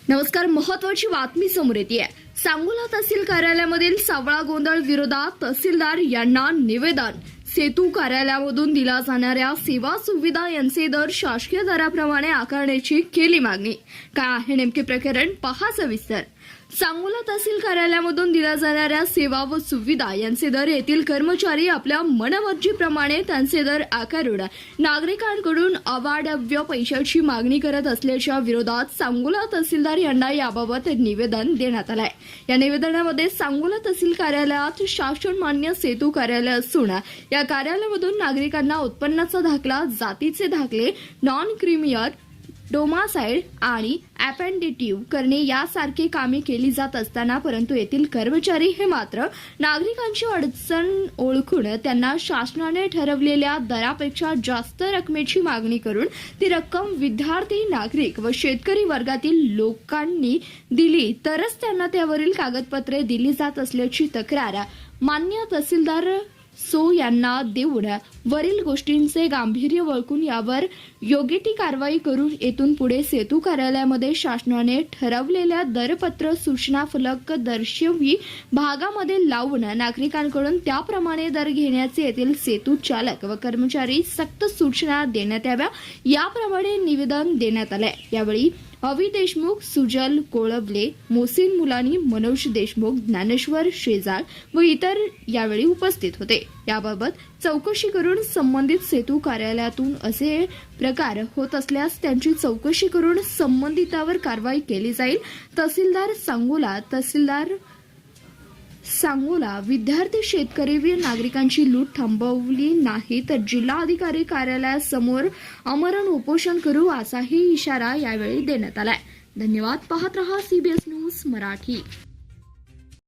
नमस्कार. महत्वाची बातमी समोर येते. सांगोला तहसील कार्यालयामधील सावळा गोंधळ विरोधात तहसीलदार यांना निवेदन. सेतू कार्यालयामधून दिल्या जाणाऱ्या सेवा सुविधा यांचे दर शासकीय दराप्रमाणे आकारण्याची केली मागणी. काय आहे नेमके प्रकरण, पहा सविस्तर. सांगोला तहसील कार्यालयामधून दिल्या जाणाऱ्या सेवा व सुविधा यांचे दर येथील कर्मचारी आपल्या मनमर्जीप्रमाणे त्यांचे दर आकारून नागरिकांकडून अवाढव्य पैशाची मागणी करत असल्याच्या विरोधात सांगोला तहसीलदार यांना याबाबत निवेदन देण्यात आलंय. या निवेदनामध्ये सांगोला तहसील कार्यालयात शासन मान्य सेतू कार्यालय असून या कार्यालयामधून नागरिकांना उत्पन्नाचा दाखला, जातीचे दाखले, नॉन क्रिमियर, डोमासाइड आणि अपेंडिटिव्ह करणे यासारखी कामे केली जात असताना परंतु येथील कर्मचारी हे मात्र नागरिकांची अडचण ओळखून त्यांना शासनाने ठरवलेल्या दरापेक्षा जास्त रकमेची मागणी करून ती रक्कम विद्यार्थी, नागरिक व शेतकरी वर्गातील लोकांनी दिली तरच त्यांना त्यावरील कागदपत्रे दिली जात असल्याची तक्रार मान्य तहसीलदार सो यांना देऊन वरील गोष्टींचे गांभीर्य ओळखून यावर योग्य ती कारवाई करून येथून पुढे सेतू कार्यालयामध्ये शासनाने ठरवलेल्या दरपत्र सूचना फलक दर्शवी भागामध्ये लावून नागरिकांकडून त्याप्रमाणे दर घेण्याचे येथील सेतू चालक व कर्मचारी सक्त सूचना देण्यात याव्या याप्रमाणे निवेदन देण्यात आले. यावेळी अवी देशमुख, सुजल कोळवले, मोसिन मुलानी, मनोज देशमुख, ज्ञानेश्वर शेजाळ व इतर यावेळी उपस्थित होते. याबाबत चौकशी करून संबंधित सेतू कार्यालयातून असे प्रकार होत असल्यास त्यांची चौकशी करून संबंधितावर कारवाई केली जाईल. तहसीलदार सांगोला विद्यार्थी, शेतकरी व नागरिकांची लूट थांबवली नाही तर जिल्हाधिकारी कार्यालयासमोर आमरण उपोषण करू असाही इशारा यावेळी देण्यात आलाय. धन्यवाद. पाहत रहा CBS न्यूज मराठी.